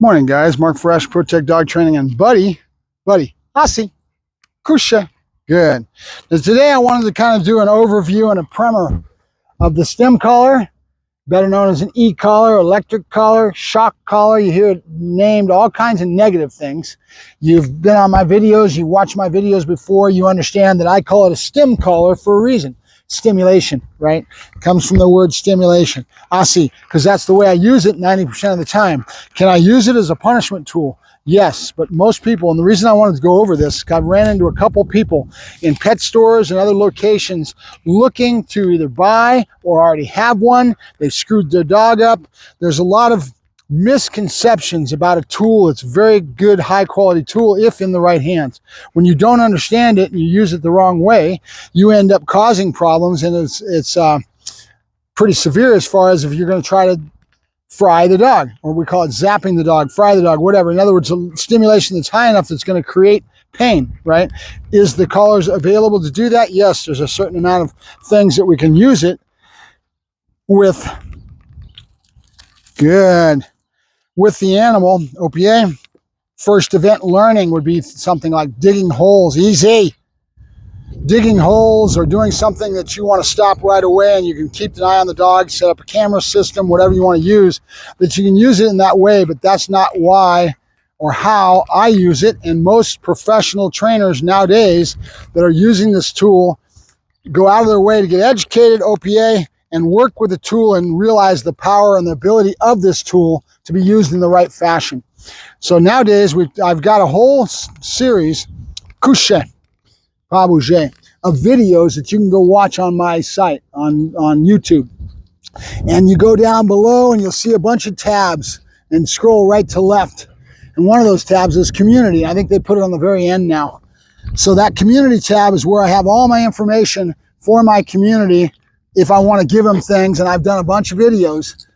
Morning, guys. Mark Ferrasci, Protect Dog Training, and buddy, Asi, Kusha. Good. So today I wanted to kind of do an overview and a primer of the stem collar, better known as an e-collar, electric collar, shock collar. You hear it named all kinds of negative things. You've been on my videos, you watched my videos before, you understand that I call it a stem collar for a reason. Stimulation, right? It comes from the word stimulation. Asi, because that's the way I use it 90% of the time. Can I use it as a punishment tool? Yes, but most people, and the reason I wanted to go over this, I ran into a couple people in pet stores and other locations looking to either buy or already have one. They've screwed their dog up. There's a lot of misconceptions about a tool. It's a very good, high quality tool if in the right hands. When you don't understand it and you use it the wrong way, you end up causing problems, and it's pretty severe as far as if you're going to try to fry the dog, or we call it zapping the dog, fry the dog, whatever. In other words, a stimulation that's high enough that's going to create pain, right? Is the collars available to do that? Yes, there's a certain amount of things that we can use it with. Good. With the animal, OPA, first event learning would be something like digging holes, easy. Digging holes or doing something that you want to stop right away, and you can keep an eye on the dog, set up a camera system, whatever you want to use, that you can use it in that way, but that's not why or how I use it. And most professional trainers nowadays that are using this tool go out of their way to get educated, OPA, and work with the tool and realize the power and the ability of this tool to be used in the right fashion. So nowadays, I've got a whole series, Couche, of videos that you can go watch on my site, on YouTube. And you go down below and you'll see a bunch of tabs and scroll right to left. And one of those tabs is community. I think they put it on the very end now. So that community tab is where I have all my information for my community if I want to give them things, and I've done a bunch of videos.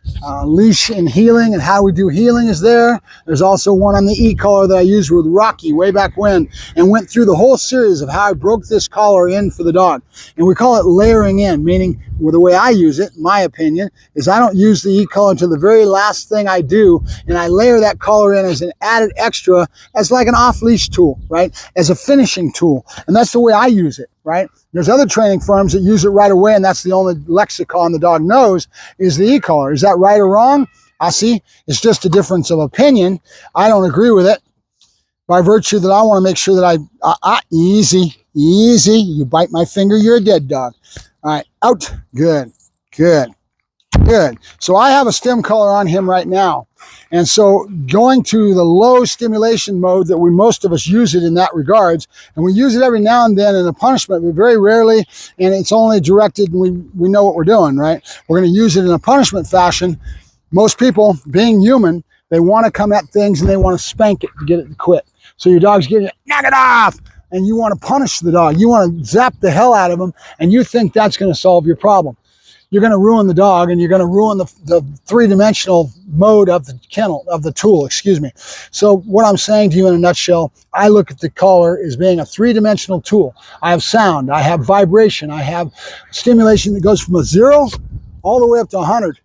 Leash and healing and how we do healing is there. There's also one on the e-collar that I used with Rocky way back when, and went through the whole series of how I broke this collar in for the dog. And we call it layering in, meaning, well, the way I use it, my opinion, is I don't use the e-collar until the very last thing I do, and I layer that collar in as an added extra, as like an off-leash tool, right? As a finishing tool. And that's the way I use it, right? There's other training firms that use it right away, and that's the only lexicon the dog knows is the e-collar. Is that right or wrong? I see. It's just a difference of opinion. I don't agree with it, by virtue that I want to make sure that easy. You bite my finger, you're a dead dog. All right, out. Good. So I have a stem collar on him right now. And so going to the low stimulation mode that most of us use it in that regards, and we use it every now and then in a punishment, but very rarely, and it's only directed, and we know what we're doing, right? We're going to use it in a punishment fashion. Most people, being human, they want to come at things and they want to spank it to get it to quit. So your dog's getting it, knock it off, and you want to punish the dog. You want to zap the hell out of him, and you think that's going to solve your problem. You're going to ruin the dog, and you're going to ruin the three-dimensional mode of the kennel, of the tool, excuse me. So what I'm saying to you in a nutshell, I look at the collar as being a three-dimensional tool. I have sound, I have vibration, I have stimulation that goes from a 0 all the way up to 100.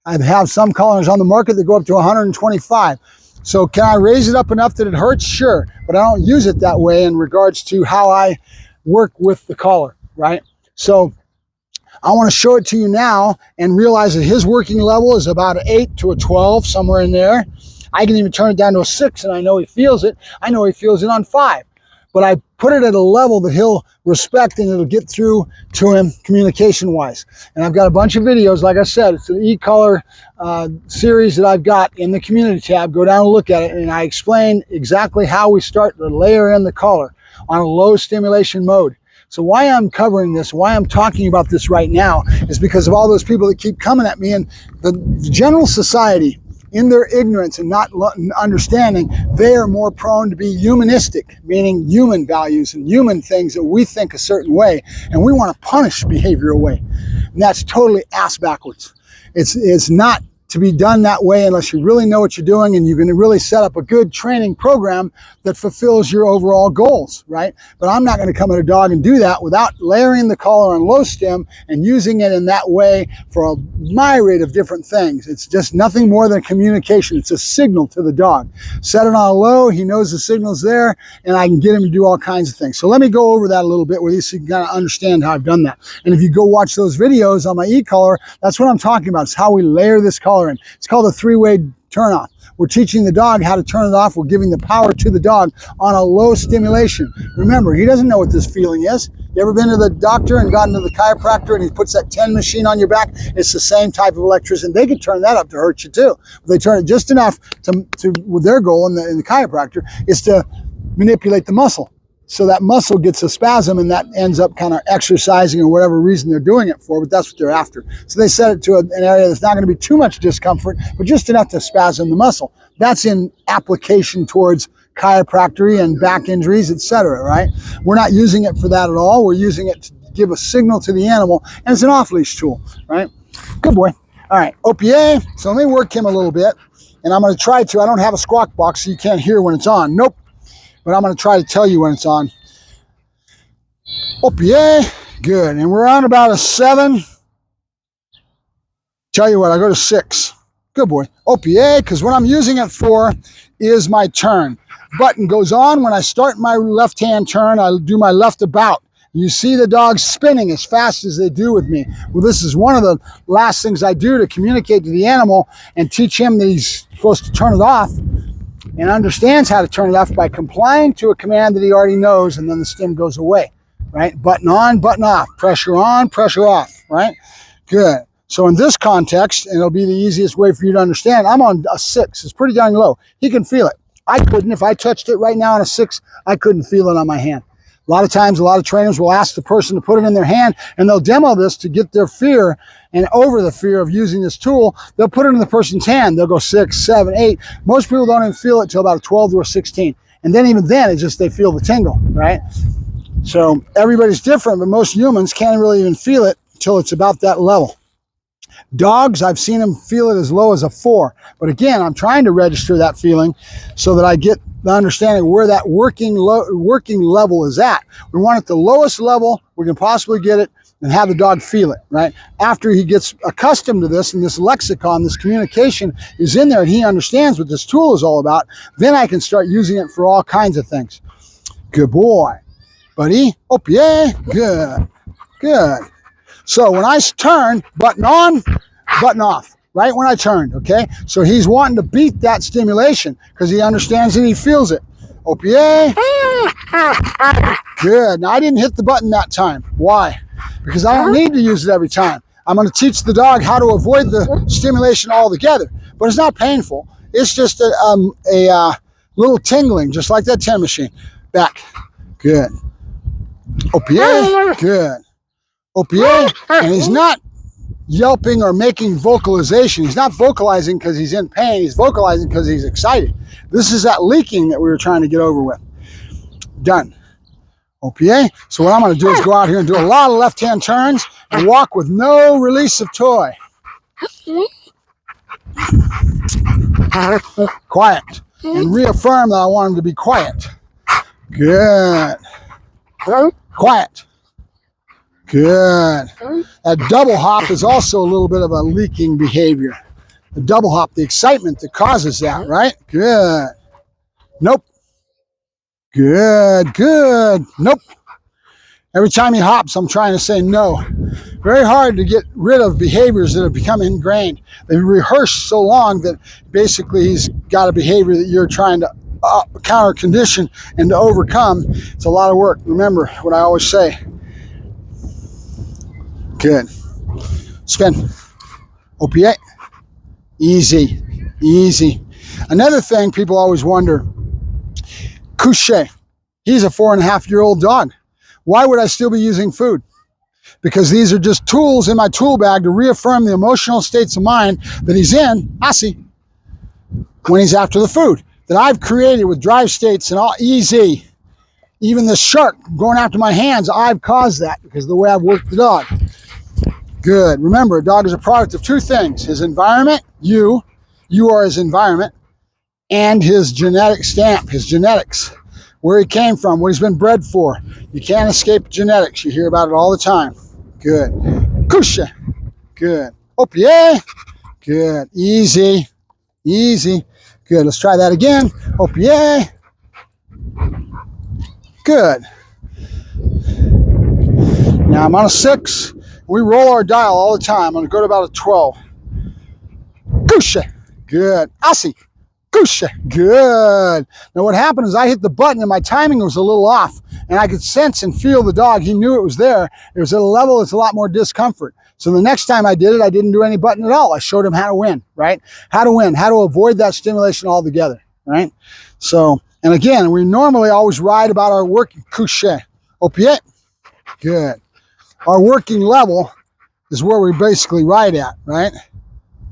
I have some collars on the market that go up to 125. So can I raise it up enough that it hurts? Sure, but I don't use it that way in regards to how I work with the collar, right? So I want to show it to you now and realize that his working level is about an 8 to a 12, somewhere in there. I can even turn it down to a 6, and I know he feels it. I know he feels it on 5. But I put it at a level that he'll respect, and it'll get through to him communication-wise. And I've got a bunch of videos, like I said. It's an e-collar series that I've got in the community tab. Go down and look at it, and I explain exactly how we start to layer in the collar on a low stimulation mode. So why I'm covering this, why I'm talking about this right now, is because of all those people that keep coming at me, and the general society, in their ignorance and not understanding, they are more prone to be humanistic, meaning human values and human things that we think a certain way, and we want to punish behavior away. And that's totally ass backwards. It's not to be done that way unless you really know what you're doing and you're going to really set up a good training program that fulfills your overall goals, right? But I'm not going to come at a dog and do that without layering the collar on low stim and using it in that way for a myriad of different things. It's just nothing more than communication. It's a signal to the dog. Set it on a low, he knows the signal's there, and I can get him to do all kinds of things. So let me go over that a little bit with you so you can kind of understand how I've done that. And if you go watch those videos on my Ecollar, that's what I'm talking about. It's how we layer this collar in. It's called a three-way turn-off. We're teaching the dog how to turn it off. We're giving the power to the dog on a low stimulation. Remember, he doesn't know what this feeling is. You ever been to the doctor and gotten to the chiropractor and he puts that 10 machine on your back? It's the same type of electricity. They can turn that up to hurt you too. But they turn it just enough to with their goal in the chiropractor is to manipulate the muscle. So that muscle gets a spasm and that ends up kind of exercising or whatever reason they're doing it for, but that's what they're after. So they set it to an area that's not going to be too much discomfort, but just enough to spasm the muscle. That's in application towards chiropractic and back injuries, etc., right? We're not using it for that at all. We're using it to give a signal to the animal, and it's an off-leash tool, right? Good boy. All right, OPA. So let me work him a little bit, and I'm going to try to. I don't have a squawk box, so you can't hear when it's on. Nope. But I'm going to try to tell you when it's on. OPA. Good. And we're on about a 7. Tell you what, I go to 6. Good boy. OPA, because what I'm using it for is my turn. Button goes on when I start my left-hand turn. I do my left about. You see the dog spinning as fast as they do with me. Well, this is one of the last things I do to communicate to the animal and teach him that he's supposed to turn it off and understands how to turn it off by complying to a command that he already knows, and then the stim goes away, right? Button on, button off, pressure on, pressure off, right? Good. So in this context, and it'll be the easiest way for you to understand, I'm on a 6. It's pretty darn low. He can feel it. I couldn't. If I touched it right now on a 6, I couldn't feel it on my hand. A lot of times, a lot of trainers will ask the person to put it in their hand, and they'll demo this to get their fear and over the fear of using this tool. They'll put it in the person's hand. They'll go 6, 7, 8. Most people don't even feel it till about a 12 or a 16. And then even then, it's just they feel the tingle, right? So everybody's different, but most humans can't really even feel it until it's about that level. Dogs, I've seen them feel it as low as a 4. But again, I'm trying to register that feeling so that I get the understanding where that working level is at. We want it the lowest level we can possibly get it and have the dog feel it, right? After he gets accustomed to this and this lexicon, this communication is in there and he understands what this tool is all about, then I can start using it for all kinds of things. Good boy. Buddy. Oh, yeah. Good. Good. So when I turn, button on, button off, right when I turned, okay? So he's wanting to beat that stimulation because he understands and he feels it. OPA. Good. Now I didn't hit the button that time. Why? Because I don't need to use it every time. I'm going to teach the dog how to avoid the stimulation altogether. But it's not painful. It's just a little tingling, just like that 10 machine. Back. Good. OPA. Good. OPA. And he's not yelping or making vocalization. He's not vocalizing because he's in pain. He's vocalizing because he's excited. This is that leaking that we were trying to get over with. Done. OPA. So what I'm going to do is go out here and do a lot of left-hand turns and walk with no release of toy. Quiet. And reaffirm that I want him to be quiet. Good. Quiet. Good. That double hop is also a little bit of a leaking behavior. The double hop, the excitement that causes that, right? Good. Nope. Good, good. Nope. Every time he hops, I'm trying to say no. Very hard to get rid of behaviors that have become ingrained. They rehearse so long that basically he's got a behavior that you're trying to counter condition and to overcome. It's a lot of work. Remember what I always say. Good. Spin. OPA. Easy. Easy. Another thing people always wonder, Couché. He's a 4.5-year-old dog. Why would I still be using food? Because these are just tools in my tool bag to reaffirm the emotional states of mind that he's in, Asi, when he's after the food. That I've created with drive states and all easy. Even the shark going after my hands, I've caused that because of the way I've worked the dog. Good. Remember, a dog is a product of two things: his environment, you are his environment, and his genetic stamp, his genetics, where he came from, what he's been bred for. You can't escape genetics. You hear about it all the time. Good. Couche. Good. Opié. Good. Easy. Easy. Good. Let's try that again. Opié. Good. Now I'm on a 6. We roll our dial all the time. I'm going to go to about a 12. Couche. Good. Assi. Couche. Good. Now what happened is I hit the button and my timing was a little off, and I could sense and feel the dog. He knew it was there. It was at a level that's a lot more discomfort. So the next time I did it, I didn't do any button at all. I showed him how to win, right? How to win, how to avoid that stimulation altogether, right? So, and again, we normally always ride about our working couche. Opié. Good. Our working level is where we basically ride at, right?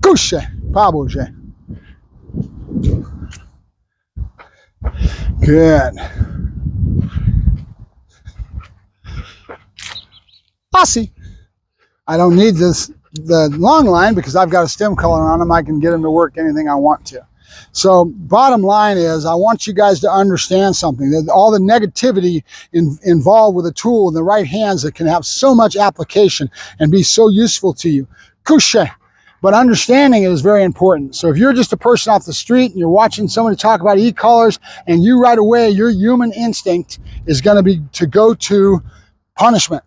Couche. Pas bouger. Good. Posse. I don't need the long line because I've got a stem color on them. I can get them to work anything I want to. So bottom line is, I want you guys to understand something, that all the negativity involved with a tool in the right hands that can have so much application and be so useful to you. Couche. But understanding it is very important. So if you're just a person off the street and you're watching somebody talk about e-collars, and you right away, your human instinct is going to be to go to punishment.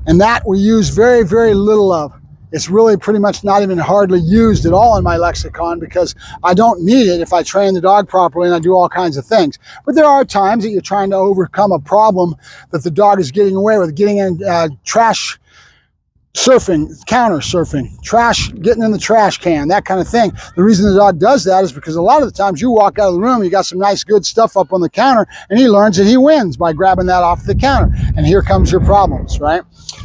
And that we use very, very little of. It's really pretty much not even hardly used at all in my lexicon, because I don't need it if I train the dog properly and I do all kinds of things. But there are times that you're trying to overcome a problem that the dog is getting away with, getting in trash surfing, counter surfing, trash, getting in the trash can, that kind of thing. The reason the dog does that is because a lot of the times you walk out of the room, you got some nice good stuff up on the counter, and he learns that he wins by grabbing that off the counter. And here comes your problems, right?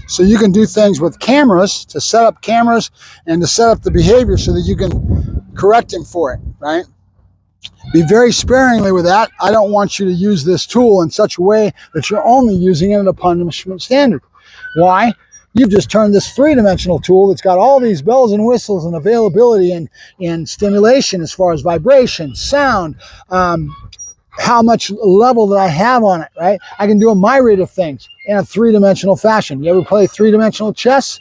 So you can do things with cameras, to set up cameras and to set up the behavior so that you can correct him for it, right? Be very sparingly with that. I don't want you to use this tool in such a way that you're only using it at a punishment standard. Why? You've just turned this three-dimensional tool that's got all these bells and whistles and availability and stimulation as far as vibration, sound, how much level that I have on it, right? I can do a myriad of things in a three-dimensional fashion. You ever play three-dimensional chess?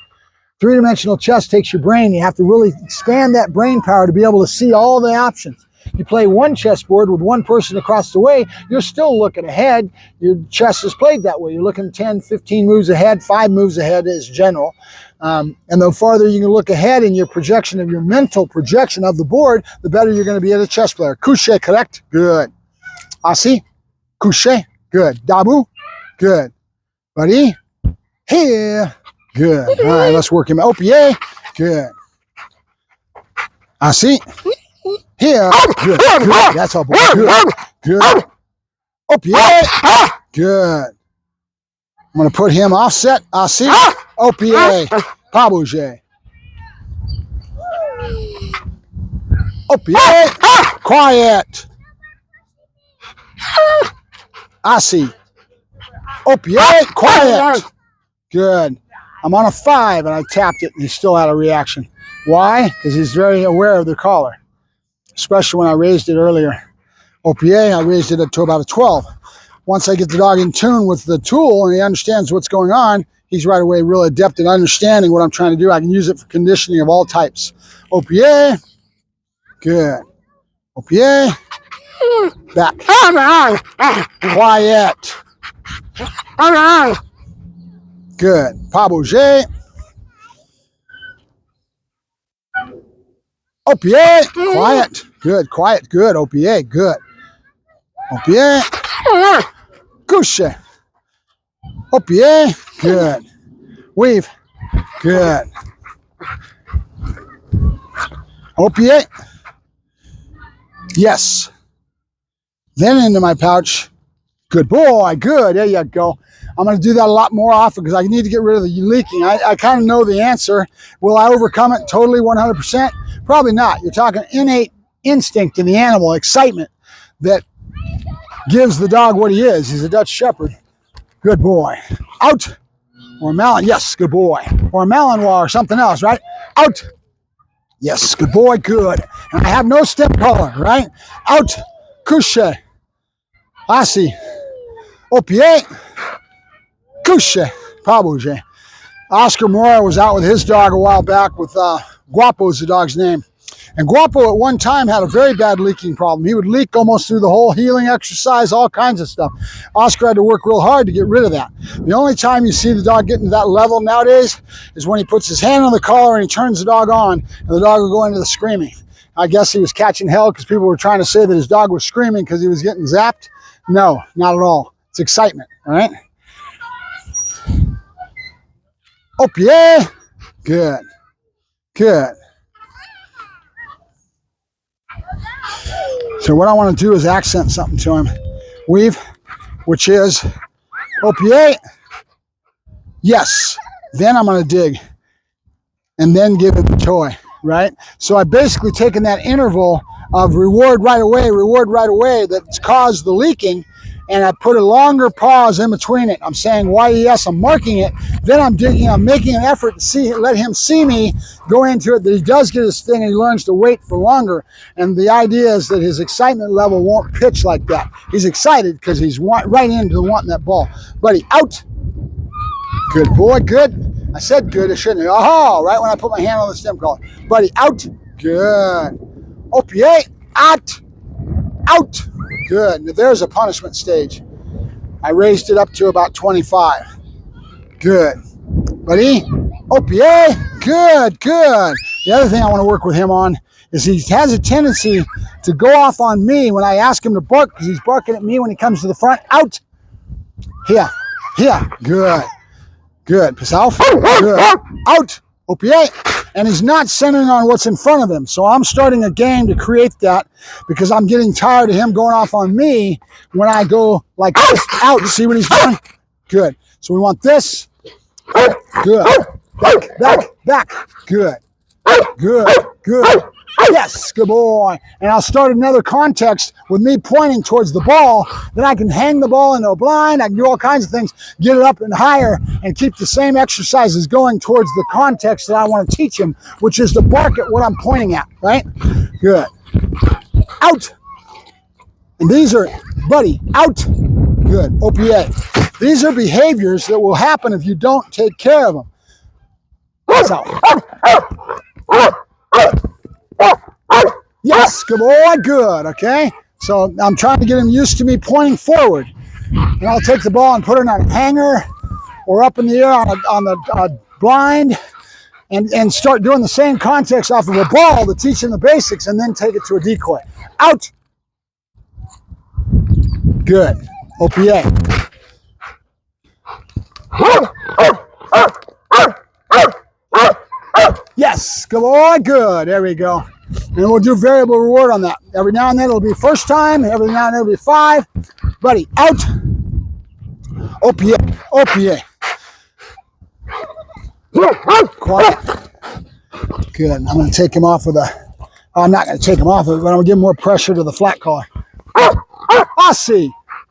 Three-dimensional chess takes your brain. You have to really expand that brain power to be able to see all the options. You play one chessboard with one person across the way, you're still looking ahead. Your chess is played that way. You're looking 10, 15 moves ahead, 5 moves ahead is general. And the farther you can look ahead in your projection of your mental projection of the board, the better you're going to be as a chess player. Couche, correct? Good. Assi, couche, good. Dabu, good. Buddy, here, good. All right, let's work him. Opié, good. Assi. Here, good, good. That's all, boy. Good, good. Opié, good. I'm going to put him offset. Assi, opié, pas bouger. Opié, quiet. Assi, opié, quiet. Good. I'm on a 5 and I tapped it and he still had a reaction. Why? Because he's very aware of the collar, especially when I raised it earlier. Opié, I raised it up to about a 12. Once I get the dog in tune with the tool and he understands what's going on, he's right away really adept at understanding what I'm trying to do. I can use it for conditioning of all types. Opié, good. Opié, back. Quiet. Good. Pas bouger. Opié, quiet. Good, quiet, good. Opié, good. Opié, couche. Opié, good. Weave, good. Opié, yes. Then into my pouch. Good boy, good. There you go. I'm going to do that a lot more often because I need to get rid of the leaking. I kind of know the answer. Will I overcome it totally 100%? Probably not. You're talking innate instinct in the animal, excitement that gives the dog what he is. He's a Dutch Shepherd. Good boy. Out. or a melon. Yes, good boy. Or a Malinois or something else, right? Out. Yes, good boy, good. And I have no stem color, right? Out. Couche. Assi. Au pied. Couche. Pas bouger. Oscar Mora was out with his dog a while back with Guapo is the dog's name. And Guapo at one time had a very bad leaking problem. He would leak almost through the whole healing exercise, all kinds of stuff. Oscar had to work real hard to get rid of that. The only time you see the dog getting to that level nowadays is when he puts his hand on the collar and he turns the dog on, and the dog will go into the screaming. I guess he was catching hell because people were trying to say that his dog was screaming because he was getting zapped. No, not at all. It's excitement, all right? Oh, yeah. Good. Good. So what I want to do is accent something to him. Weave, which is opiate. Yes. Then I'm going to dig. And then give it the toy, right? So I've basically taken that interval of reward right away that's caused the leaking, and I put a longer pause in between it. I'm saying YES, I'm marking it, then I'm digging, I'm making an effort to let him see me go into it, that he does get his thing and he learns to wait for longer. And the idea is that his excitement level won't pitch like that. He's excited because he's right into wanting that ball. Buddy, out. Good boy, good. I said good, I shouldn't have. Oh, right when I put my hand on the stem collar. Buddy, out. Good. Opiate, out. Out. Good. Now there's a punishment stage. I raised it up to about 25. Good. Buddy, opiate. Good, good. The other thing I want to work with him on is he has a tendency to go off on me when I ask him to bark, because he's barking at me when he comes to the front. Out. Here. Here. Good. Good. Piss off. Good. Out. Opiate. And he's not centering on what's in front of him. So I'm starting a game to create that, because I'm getting tired of him going off on me when I go like this. Out. See what he's doing? Good. So we want this. Good. Back. Good. Good. Yes, good boy. And I'll start another context with me pointing towards the ball. Then I can hang the ball into a blind. I can do all kinds of things, get it up and higher, and keep the same exercises going towards the context that I want to teach him, which is to bark at what I'm pointing at, right? Good. Out. And these are, buddy, out. Good. OPA. These are behaviors that will happen if you don't take care of them. That's out. Yes, good boy, good, okay? So I'm trying to get him used to me pointing forward. And I'll take the ball and put it on a hanger or up in the air on the blind and start doing the same context off of a ball to teach him the basics, and then take it to a decoy. Out. Good. OPA. Yes, good boy, good. There we go. And we'll do variable reward on that. Every now and then it'll be first time, every now and then it'll be 5. Buddy, out. OPA. Quiet. Good. I'm going to take him off with I'm not going to take him off of it, but I'm going to give him more pressure to the flat collar. I see.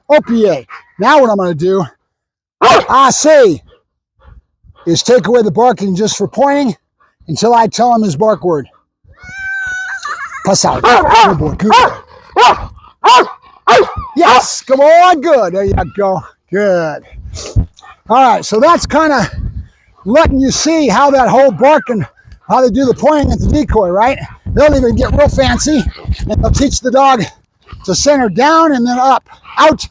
OPA. Now what I'm going to do, I see, is take away the barking just for pointing until I tell him his bark word. Pass out. Good boy. Good. Yes. Come on. Good. There you go. Good. All right. So that's kind of letting you see how that whole barking, how they do the pointing at the decoy, right? They'll even get real fancy, and they'll teach the dog to center down and then up. Out.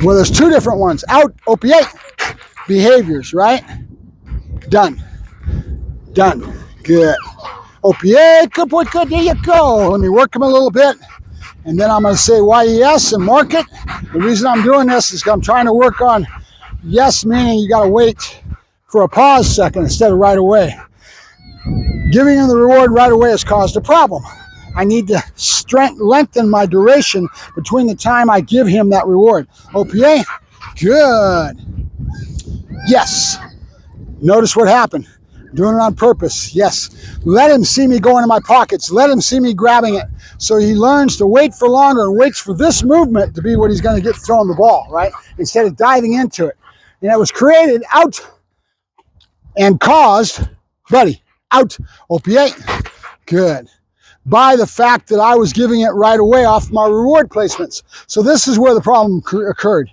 Well, there's 2 different ones. Out. Opiate. Behaviors, right? Done. Good. Opiate. Good boy. Good. There you go. Let me work him a little bit. And then I'm going to say YES and mark it. The reason I'm doing this is because I'm trying to work on yes, meaning you got to wait for a pause second instead of right away. Giving him the reward right away has caused a problem. I need to lengthen my duration between the time I give him that reward. OPA. Good. Yes. Notice what happened. Doing it on purpose. Yes. Let him see me go into my pockets. Let him see me grabbing it. So he learns to wait for longer and waits for this movement to be what he's going to get throwing the ball, right? Instead of diving into it. And it was created out and caused, buddy, out, opiate, good, by the fact that I was giving it right away off my reward placements. So this is where the problem occurred.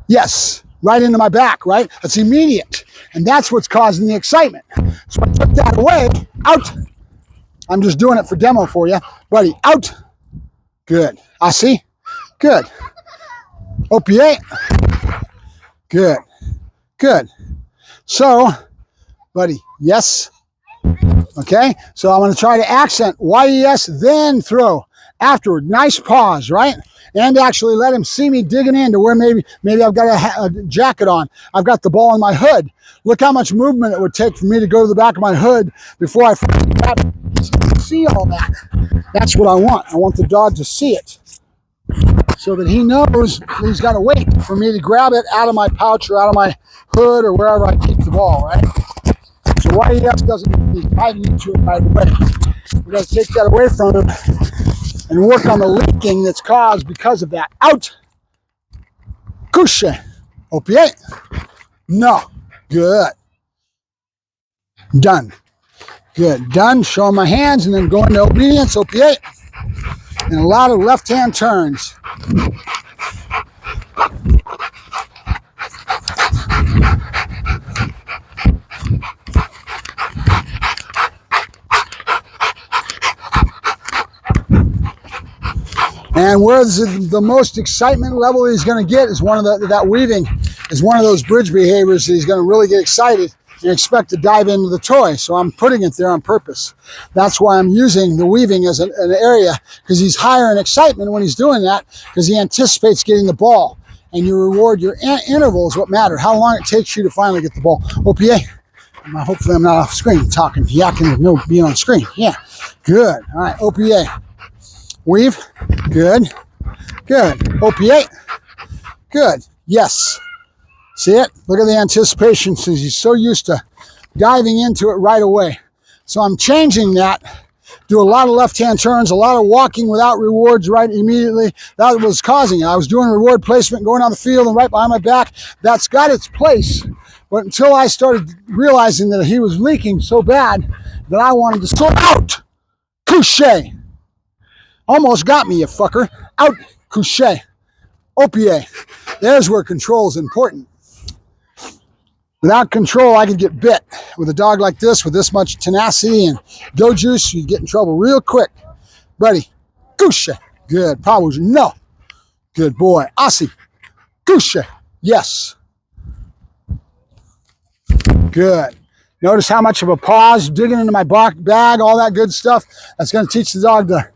Yes, right into my back, right? That's immediate. And that's what's causing the excitement. So I took that away, out. I'm just doing it for demo for you. Buddy, out. Good. I see. Good. Opiate. Good. Good. So, buddy, yes. Okay, so I'm going to try to accent yes, then throw. Afterward, nice pause, right? And actually let him see me digging into where maybe I've got a jacket on. I've got the ball in my hood. Look how much movement it would take for me to go to the back of my hood before I see all that. That's what I want. I want the dog to see it so that he knows he's got to wait for me to grab it out of my pouch or out of my hood or wherever I keep the ball, right? So YES doesn't need diving into it right away. We got to take that away from him and work on the leaking that's caused because of that. Out. Couche. Opiate. No. Good. Done. Good. Done. Show him my hands and then go into obedience. Opiate. And a lot of left-hand turns. And where the most excitement level he's going to get is that weaving is one of those bridge behaviors that he's going to really get excited and expect to dive into the toy. So I'm putting it there on purpose. That's why I'm using the weaving as an area, because he's higher in excitement when he's doing that, because he anticipates getting the ball. And you reward your interval is what matter. How long it takes you to finally get the ball. OPA. Hopefully I'm not off screen talking, yakking with no being on screen. Yeah, good. All right, OPA. Weave. Good. Good. Opiate. Good. Yes. See it? Look at the anticipation, since he's so used to diving into it right away. So I'm changing that. Do a lot of left-hand turns, a lot of walking without rewards right immediately. That was causing it. I was doing reward placement, going on the field and right behind my back. That's got its place. But until I started realizing that he was leaking so bad that I wanted to sort out. Couche. Almost got me, you fucker. Out. Couche. Opiate. There's where control is important. Without control, I could get bit. With a dog like this, with this much tenacity and go juice, you get in trouble real quick. Buddy. Couche. Good. Probably no. Good boy. Aussie. Couche. Yes. Good. Notice how much of a pause, digging into my bag, all that good stuff. That's going to teach the dog to.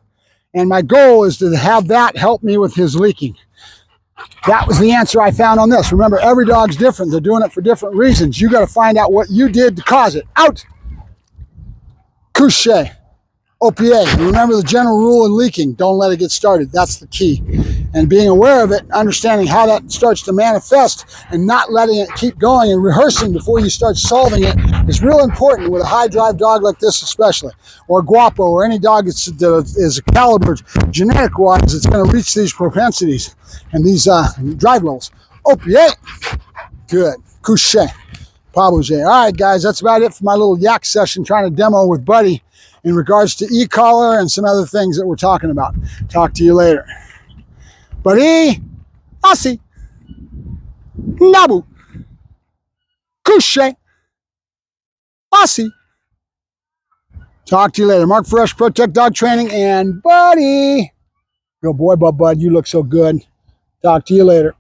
And my goal is to have that help me with his leaking. That was the answer I found on this. Remember, every dog's different. They're doing it for different reasons. You got to find out what you did to cause it. Out. Couche. OPA. Remember the general rule in leaking. Don't let it get started. That's the key. And being aware of it, understanding how that starts to manifest and not letting it keep going and rehearsing before you start solving it is real important with a high drive dog like this especially, or Guapo, or any dog that is caliber genetic-wise that's going to reach these propensities and these drive levels. Opiate. Good. Couche. Pabouge. All right, guys, that's about it for my little yak session trying to demo with Buddy in regards to Ecollar and some other things that we're talking about. Talk to you later. Buddy, Aussie, Nabu, Couche, Aussie. Talk to you later. Mark Ferrasci, Protect Dog Training, and Buddy. Good boy, Bud, you look so good. Talk to you later.